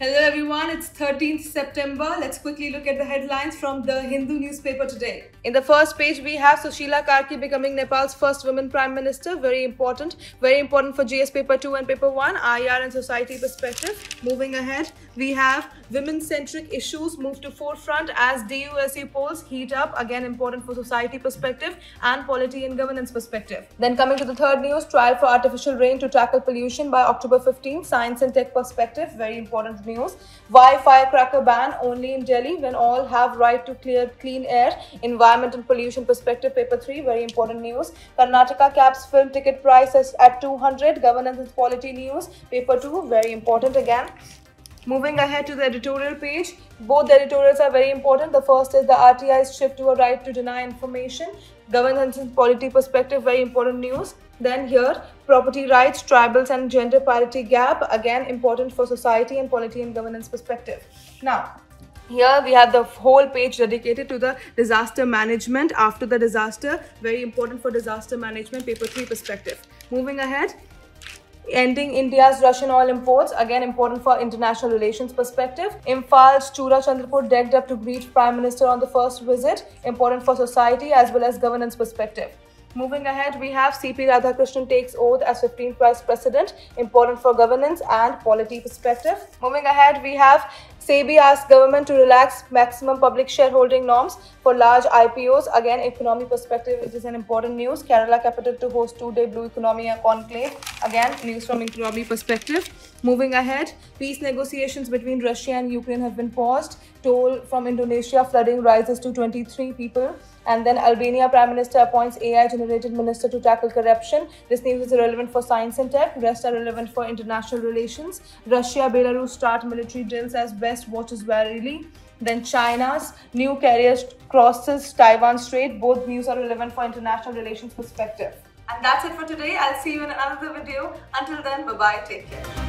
Hello everyone, it's 13th September. Let's quickly look at the headlines from the Hindu newspaper today. In the first page, we have Sushila Karki becoming Nepal's first woman Prime Minister. Very important for GS Paper 2 and Paper 1, IR and society perspective. Moving ahead, we have women-centric issues move to forefront as DUSE polls heat up. Again, important for society perspective and polity and governance perspective. Then coming to the third news, trial for artificial rain to tackle pollution by October 15th, science and tech perspective. Very important news. Why firecracker ban only in Delhi when all have right to clean air? Environment and pollution perspective, paper 3. Very important news. Karnataka caps film ticket prices at 200. Governance and polity news, paper 2. Very important again. Moving ahead to the editorial page, both the editorials are very important. The first is the RTI's shift to a right to deny information. Governance and polity perspective, very important news. Then here, property rights, tribals and gender parity gap, again important for society and polity and governance perspective. Now, here we have the whole page dedicated to the disaster management after the disaster, very important for disaster management, paper 3 perspective. Moving ahead, ending India's Russian oil imports, again important for international relations perspective. Imphal Chura Chandrapur decked up to greet Prime Minister on the first visit, important for society as well as governance perspective. Moving ahead, we have CP Radhakrishnan takes oath as 15th Vice President, important for governance and polity perspective. Moving ahead, we have SEBI asks government to relax maximum public shareholding norms for large IPOs. Again, economy perspective, it is an important news. Kerala capital to host 2-day Blue Economy Conclave. Again, news from economy perspective. Moving ahead, peace negotiations between Russia and Ukraine have been paused. Toll from Indonesia flooding rises to 23 people. And then Albania Prime Minister appoints AI-generated minister to tackle corruption. This news is relevant for science and tech. Rest are relevant for international relations. Russia, Belarus start military drills as West watches warily. Then China's new carrier crosses Taiwan Strait. Both news are relevant for international relations perspective. And that's it for today. I'll see you in another video. Until then, bye-bye. Take care.